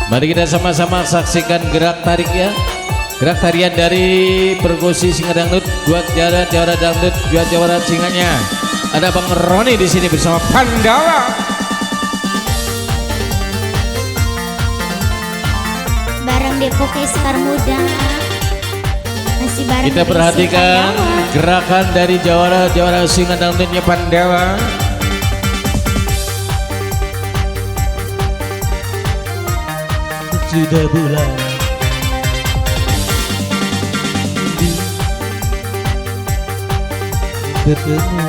Mari kita sama-sama saksikan gerak tarik ya. Gerak tarian dari perkusi Singa Dangdut buat jawara dangdut, buat jawara singanya. Ada Bang Roni di sini bersama Pandawa. Bareng Depok Sekar Muda. Masih bareng Kita perhatikan gerakan dari jawara Singa Dangdutnya Pandawa. Sudah bulan bertemu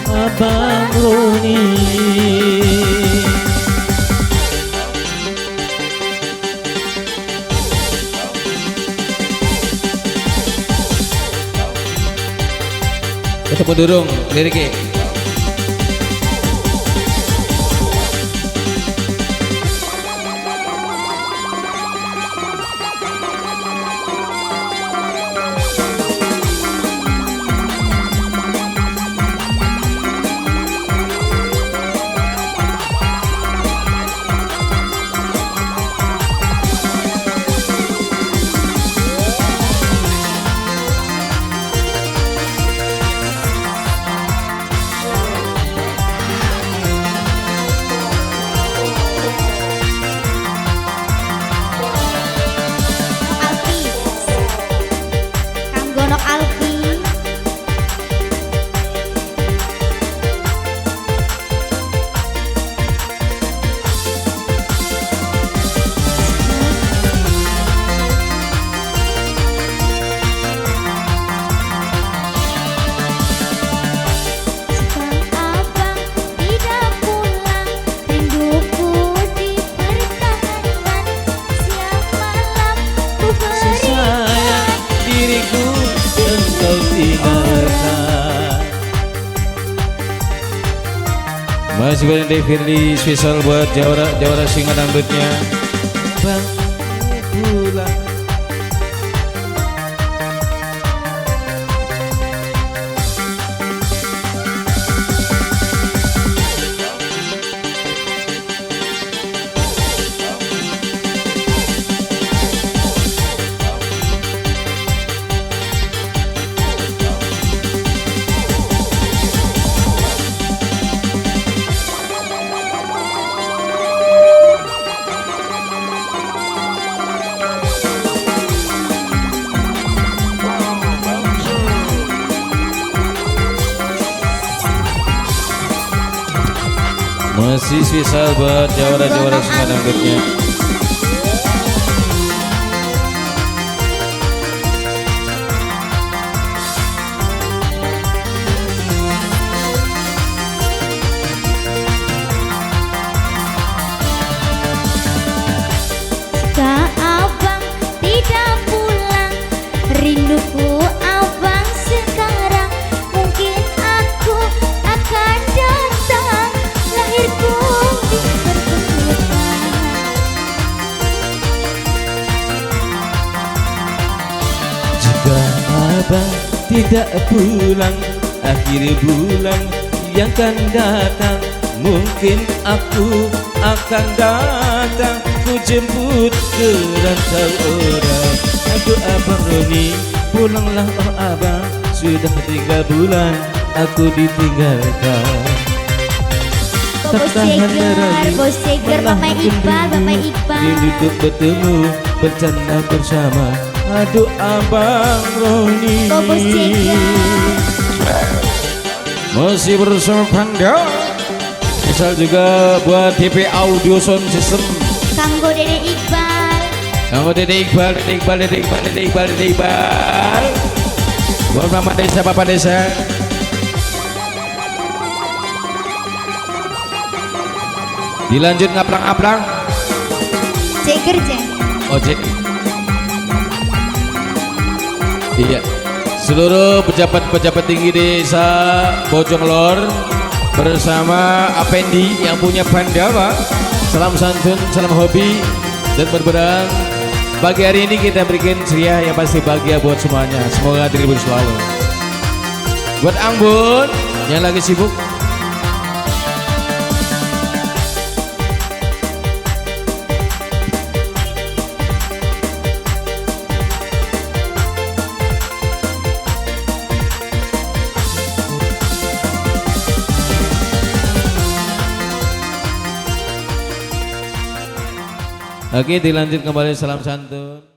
Abang Roni. Ketemu durung liriknya. Masih banyak Firly spesial buat jawara Singa Dangdutnya Bang Bulan. Masih spesial buat jawara Singa Dangdutnya. Jika abang tidak pulang, rinduku abang sekarang. Mungkin aku akan datang, lahirku di perbukitan. Jika abang tidak pulang, akhir bulan yang akan datang, mungkin aku akan datang. Ku jemput ke rantau orang. Aku Abang Roni, pulanglah oh abang. Sudah 3 bulan aku ditinggalkan. Bos Seger, Bapak Iqbal. Rindu untuk bertemu, bercanda bersama. Aduh Abang Roni. Bos Seger. Masih bersama Pandawa. Misal juga buat DP Audio Sound System. Kanggo Dede Iqbal. Kanggo Dede Iqbal. Buat Mama Desa, Papa Desa. Dilanjut ngaplang-ngaplang. Ceger Ceng. Oh cek. Iya. Seluruh pejabat-pejabat tinggi desa Bojonglor bersama Apendi yang punya Pandawa. Salam santun, salam hobi dan berberang. Pagi hari ini kita berikan ceria yang pasti bahagia buat semuanya. Semoga terhibur selalu. Buat Ambon yang lagi sibuk, Oke, dilanjut kembali salam santun.